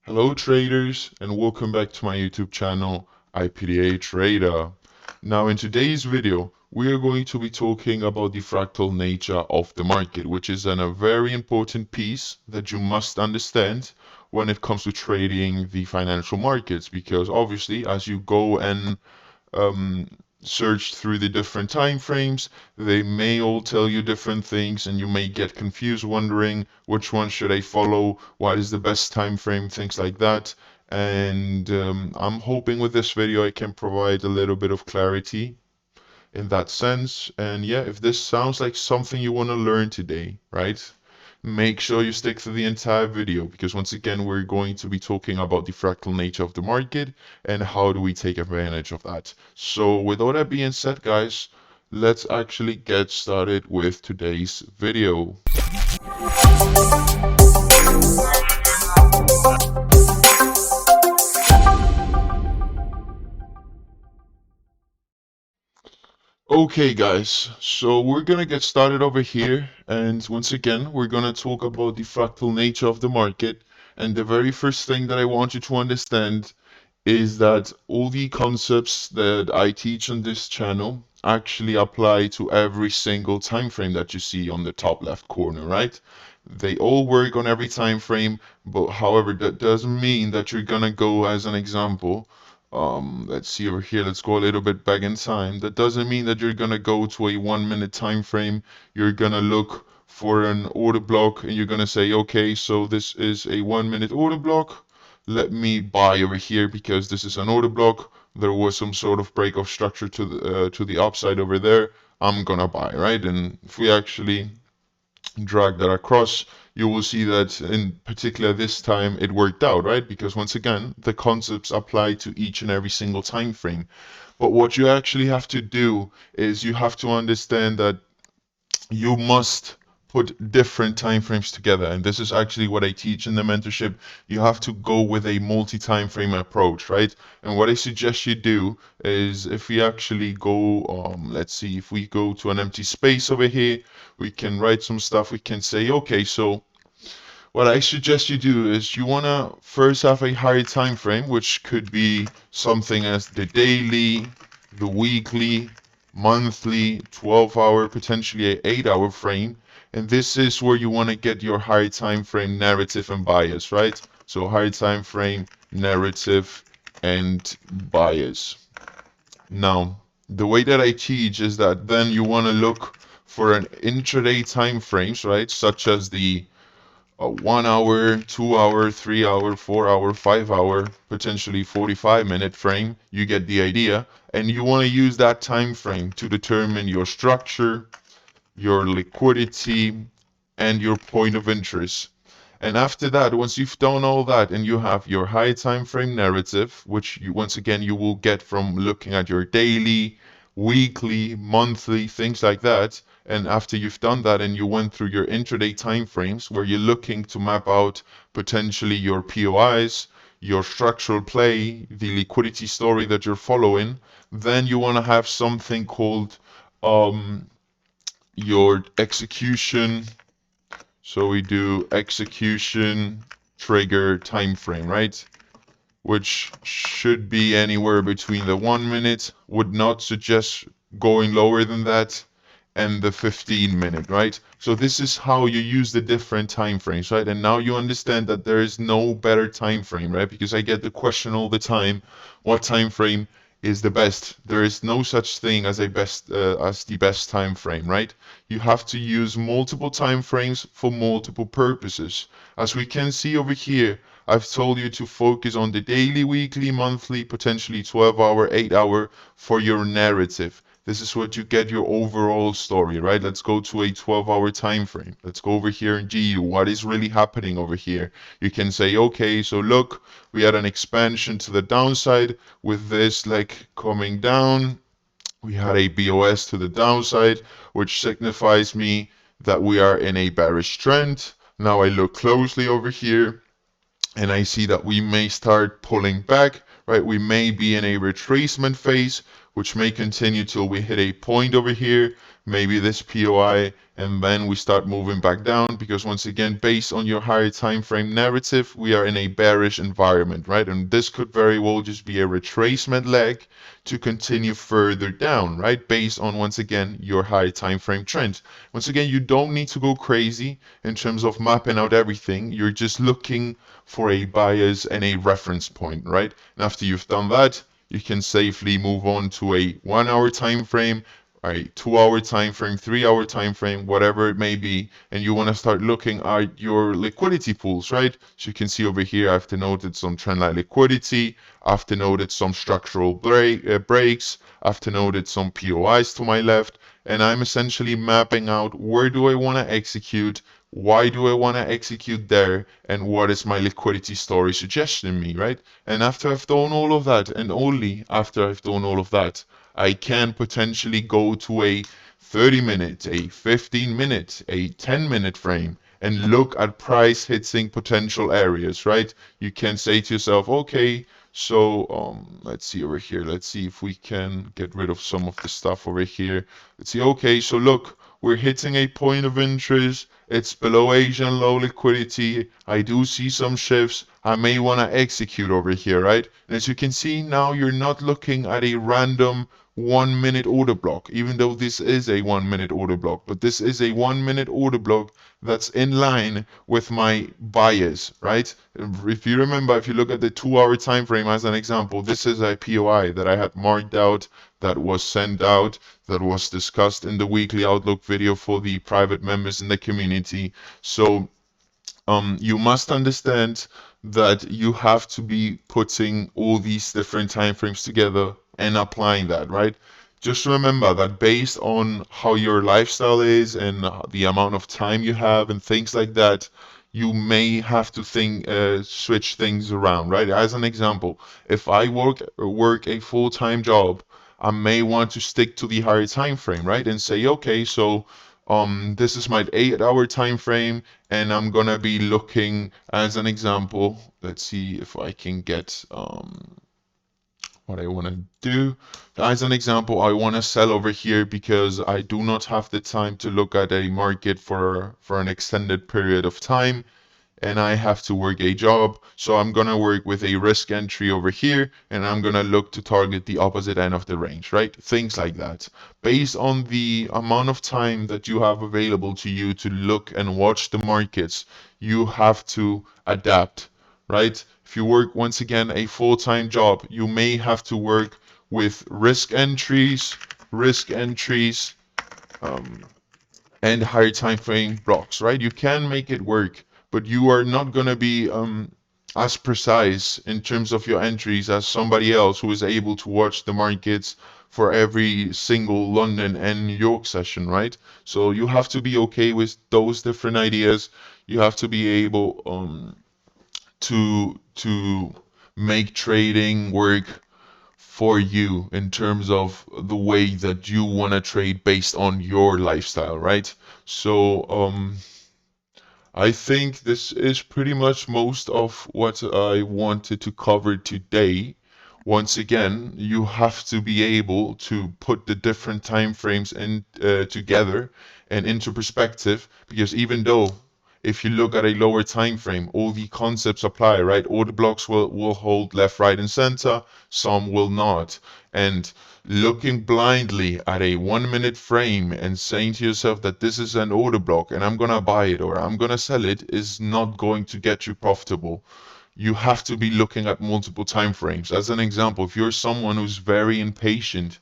Hello traders, and welcome back to my YouTube channel IPDATrader. Now in today's video we are going to be talking about the fractal nature of the market, which is a very important piece that you must understand when it comes to trading the financial markets, because obviously as you go and um, search through the different time frames, they may all tell you different things and you may get confused wondering which one should I follow, what is the best time frame, things like that. And I'm hoping with this video I can provide a little bit of clarity in that sense. And yeah, if this sounds like something you want to learn today, right? Make sure you stick to the entire video, because once again we're going to be talking about the fractal nature of the market and how do we take advantage of that. So with all that being said, guys, let's actually get started with today's video. Okay guys, so we're gonna get started over here, and once again we're gonna talk about the fractal nature of the market. And the very first thing that I want you to understand is that all the concepts that I teach on this channel actually apply to every single time frame that you see on the top left corner, right? They all work on every time frame, but however, that doesn't mean that you're gonna go, as an example, let's see over here, let's go a little bit back in time. That doesn't mean that you're gonna go to a 1 minute time frame. You're gonna look for an order block and you're gonna say, okay, so this is a 1 minute order block, let me buy over here because this is an order block. There was some sort of break of structure to the upside over there. I'm gonna buy, right? And if we actually drag that across, you will see that in particular this time it worked out, right? Because once again, the concepts apply to each and every single time frame. But what you actually have to do is you have to understand that you must put different time frames together, and this is actually what I teach in the mentorship. You have to go with a multi-time frame approach, right? And what I suggest you do is, if we actually go let's see, if we go to an empty space over here, we can write some stuff. We can say, okay, so what I suggest you do is you want to first have a higher time frame, which could be something as the daily, the weekly, monthly, 12-hour, potentially an 8-hour frame. And this is where you want to get your higher time frame narrative and bias, right? So higher time frame, narrative, and bias. Now, the way that I teach is that then you want to look for an intraday time frames, right? Such as the 1 hour, 2 hour, 3 hour, 4 hour, 5 hour, potentially 45-minute frame. You get the idea. And you want to use that time frame to determine your structure, your liquidity, and your point of interest. And after that, once you've done all that and you have your high time frame narrative, which you, once again, you will get from looking at your daily, weekly, monthly, things like that. And after you've done that and you went through your intraday time frames where you're looking to map out potentially your POIs, your structural play, the liquidity story that you're following, then you want to have something called your execution. So we do execution trigger time frame, right? Which should be anywhere between the 1 minute, would not suggest going lower than that, and the 15-minute, right? So this is how you use the different time frames, right? And now you understand that there is no better time frame, right? Because I get the question all the time, what time frame is the best? There is no such thing as the best time frame, right? You have to use multiple time frames for multiple purposes. As we can see over here, I've told you to focus on the daily, weekly, monthly, potentially 12-hour, 8-hour for your narrative. This is what you get your overall story, right? Let's go to a 12-hour time frame. Let's go over here in GU. What is really happening over here? You can say, okay, so look, we had an expansion to the downside with this leg coming down. We had a BOS to the downside, which signifies me that we are in a bearish trend. Now I look closely over here and I see that we may start pulling back, right? We may be in a retracement phase, which may continue till we hit a point over here. maybe this POI, and then we start moving back down, because once again, based on your higher time frame narrative, we are in a bearish environment, right? And this could very well just be a retracement leg to continue further down, right? Based on, once again, your high time frame trend. Once again, you don't need to go crazy in terms of mapping out everything. You're just looking for a bias and a reference point, right? And after you've done that, you can safely move on to a 1 hour time frame, a 2 hour time frame, 3 hour time frame, whatever it may be, and you want to start looking at your liquidity pools, right? So you can see over here, I've denoted some trendline liquidity, I've denoted some structural breaks, I've denoted some POIs to my left, and I'm essentially mapping out where do I want to execute, why do I want to execute there, and what is my liquidity story suggesting me, right? And after I've done all of that, and only after I've done all of that, I can potentially go to a 30-minute, a 15-minute, a 10-minute frame and look at price hitting potential areas, right? You can say to yourself, okay, so let's see over here. Let's see if we can get rid of some of the stuff over here. Let's see, okay, so look, we're hitting a point of interest. It's below Asian low liquidity. I do see some shifts. I may want to execute over here, right? And as you can see now, you're not looking at a random 1 minute order block, even though this is a 1 minute order block, but this is a 1 minute order block that's in line with my bias, right? If you remember, if you look at the 2 hour time frame as an example, this is a POI that I had marked out, that was sent out, that was discussed in the weekly outlook video for the private members in the community. So you must understand that you have to be putting all these different time frames together and applying that, right? Just remember that based on how your lifestyle is and the amount of time you have and things like that, you may have to switch things around, right? As an example, if I work a full-time job, I may want to stick to the higher time frame, right? And say, okay, so this is my 8 hour time frame, and I'm gonna be looking, as an example, let's see if I can get what I want to do. As an example, I want to sell over here because I do not have the time to look at a market for an extended period of time, and I have to work a job. So I'm going to work with a risk entry over here, and I'm going to look to target the opposite end of the range, right? Things like that. Based on the amount of time that you have available to you to look and watch the markets, you have to adapt, right? If you work, once again, a full-time job, you may have to work with risk entries, and higher time frame blocks, right? You can make it work, but you are not going to be as precise in terms of your entries as somebody else who is able to watch the markets for every single London and New York session, right? So you have to be okay with those different ideas. You have to be able to make trading work for you in terms of the way that you want to trade based on your lifestyle, right? So I think this is pretty much most of what I wanted to cover today. Once again, you have to be able to put the different time frames in together and into perspective, because even though if you look at a lower time frame, all the concepts apply, right? All the blocks will hold left, right, and center, some will not. And looking blindly at a 1 minute frame and saying to yourself that this is an order block and I'm gonna buy it or I'm gonna sell it is not going to get you profitable. You have to be looking at multiple time frames. As an example, if you're someone who's very impatient,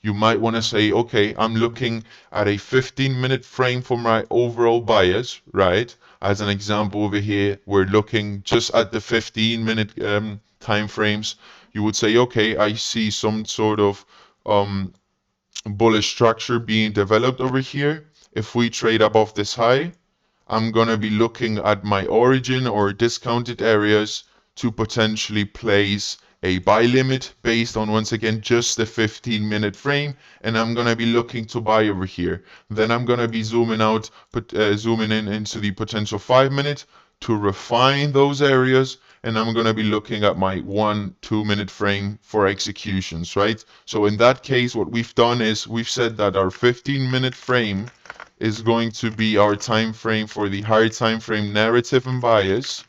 you might want to say, okay, I'm looking at a 15-minute frame for my overall bias, right? As an example over here, we're looking just at the 15-minute time frames. You would say, okay, I see some sort of bullish structure being developed over here. If we trade above this high, I'm going to be looking at my origin or discounted areas to potentially place a buy limit based on, once again, just the 15-minute frame, and I'm going to be looking to buy over here. Then I'm going to be zooming in into the potential 5-minute to refine those areas, and I'm going to be looking at my 1-2 minute frame for executions, right? So in that case, what we've done is we've said that our 15-minute frame is going to be our time frame for the higher time frame narrative and bias,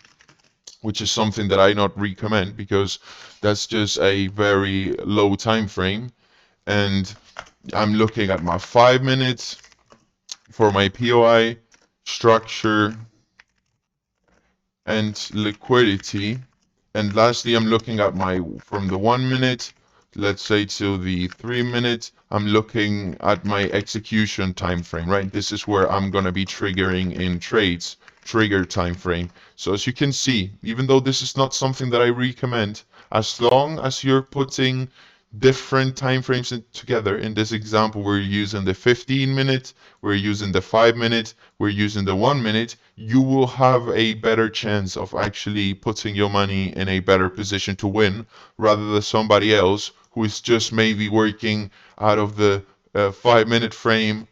which is something that I not recommend because that's just a very low time frame. And I'm looking at my 5 minutes for my POI, structure, and liquidity. And lastly, I'm looking at my, from the 1 minute, let's say to the 3 minutes, I'm looking at my execution time frame, right? This is where I'm going to be triggering in trades, trigger time frame. So as you can see, even though this is not something that I recommend, as long as you're putting different time frames together, in this example, we're using the 15-minute, we're using the 5 minute, we're using the 1 minute, you will have a better chance of actually putting your money in a better position to win rather than somebody else who is just maybe working out of the 5 minute frame,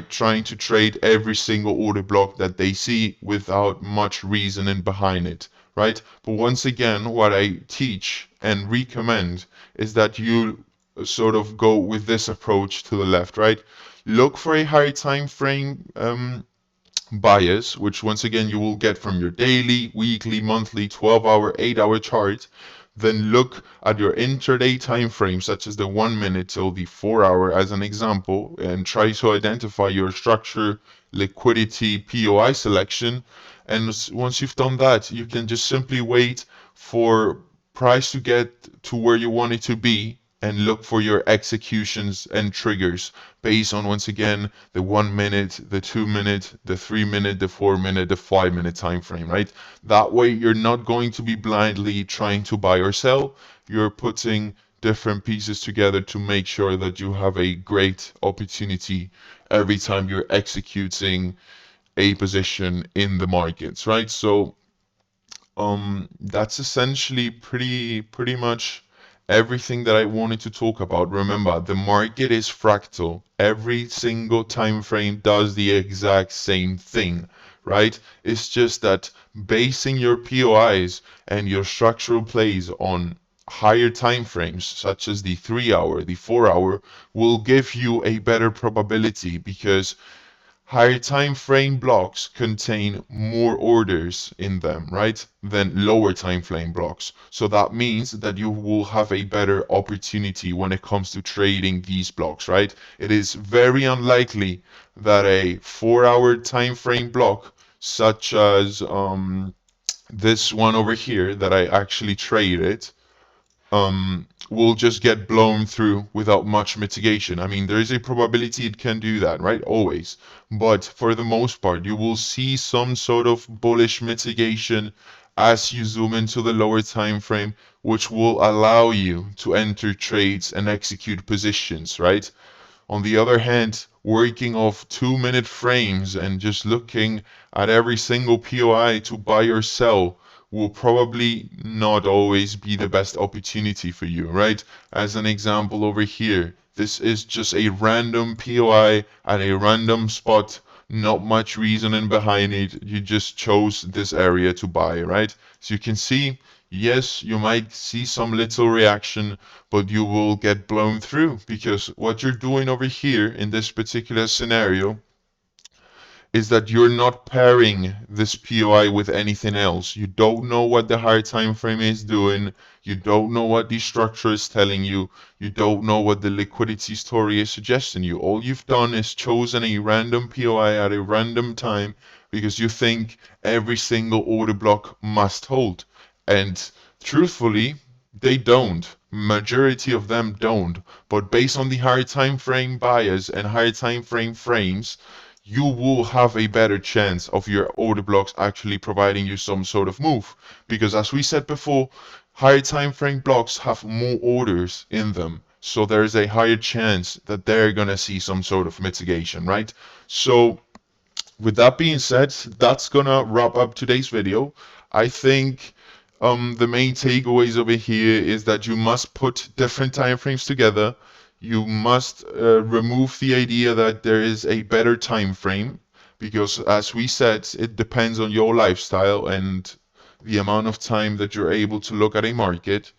trying to trade every single order block that they see without much reasoning behind it, right? But once again, what I teach and recommend is that you sort of go with this approach to the left, right? Look for a higher time frame bias, which once again you will get from your daily, weekly, monthly, 12-hour, 8-hour chart. Then look at your intraday time frame, such as the 1 minute till the 4-hour as an example, and try to identify your structure, liquidity, POI selection. And once you've done that, you can just simply wait for price to get to where you want it to be and look for your executions and triggers based on, once again, the 1 minute, the 2 minute, the 3 minute, the 4 minute, the 5 minute time frame, right? That way you're not going to be blindly trying to buy or sell. You're putting different pieces together to make sure that you have a great opportunity every time you're executing a position in the markets, right? So that's essentially pretty much everything that I wanted to talk about. Remember, the market is fractal. Every single time frame does the exact same thing, right? It's just that basing your POIs and your structural plays on higher time frames, such as the 3-hour, the 4-hour, will give you a better probability because higher time frame blocks contain more orders in them, right, than lower time frame blocks. So that means that you will have a better opportunity when it comes to trading these blocks, right? It is very unlikely that a 4-hour time frame block, such as this one over here that I actually traded, will just get blown through without much mitigation. I mean, there is a probability it can do that, right? Always. But for the most part, you will see some sort of bullish mitigation as you zoom into the lower time frame, which will allow you to enter trades and execute positions, right? On the other hand, working off 2 minute frames and just looking at every single POI to buy or sell will probably not always be the best opportunity for you, right? As an example over here, this is just a random POI at a random spot, not much reasoning behind it. You just chose this area to buy, right? So you can see, yes, you might see some little reaction, but you will get blown through because what you're doing over here in this particular scenario is that you're not pairing this POI with anything else. You don't know what the higher time frame is doing. You don't know what the structure is telling you. You don't know what the liquidity story is suggesting you. All you've done is chosen a random POI at a random time because you think every single order block must hold. And truthfully, they don't. Majority of them don't. But based on the higher time frame bias and higher time frame frames, you will have a better chance of your order blocks actually providing you some sort of move. Because as we said before, higher time frame blocks have more orders in them. So there is a higher chance that they're going to see some sort of mitigation, right? So with that being said, that's gonna wrap up today's video. I think the main takeaways over here is that you must put different time frames together. You must remove the idea that there is a better time frame because, as we said, it depends on your lifestyle and the amount of time that you're able to look at a market,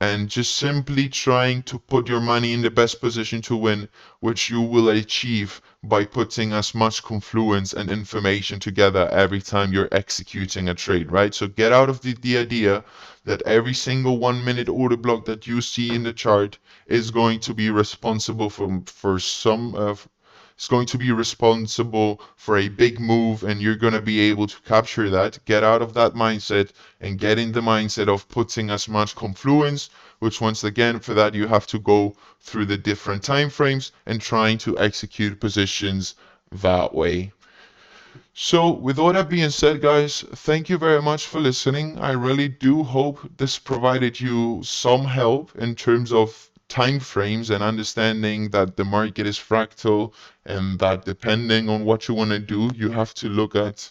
and just simply trying to put your money in the best position to win, which you will achieve by putting as much confluence and information together every time you're executing a trade, right? So get out of the idea that every single 1 minute order block that you see in the chart is going to be responsible for some it's going to be responsible for a big move, and you're going to be able to capture that. Get out of that mindset and get in the mindset of putting as much confluence, which once again, for that you have to go through the different time frames and trying to execute positions that way. So with all that being said, guys, thank you very much for listening. I really do hope this provided you some help in terms of time frames and understanding that the market is fractal, and that depending on what you want to do, you have to look at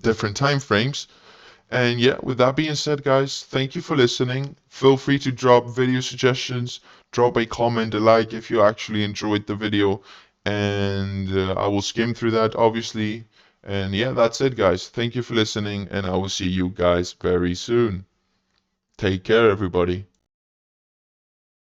different time frames. And yeah, with that being said, guys, thank you for listening. Feel free to drop video suggestions, drop a comment, a like if you actually enjoyed the video, and I will skim through that, obviously. And yeah, that's it, guys. Thank you for listening, and I will see you guys very soon. Take care, everybody.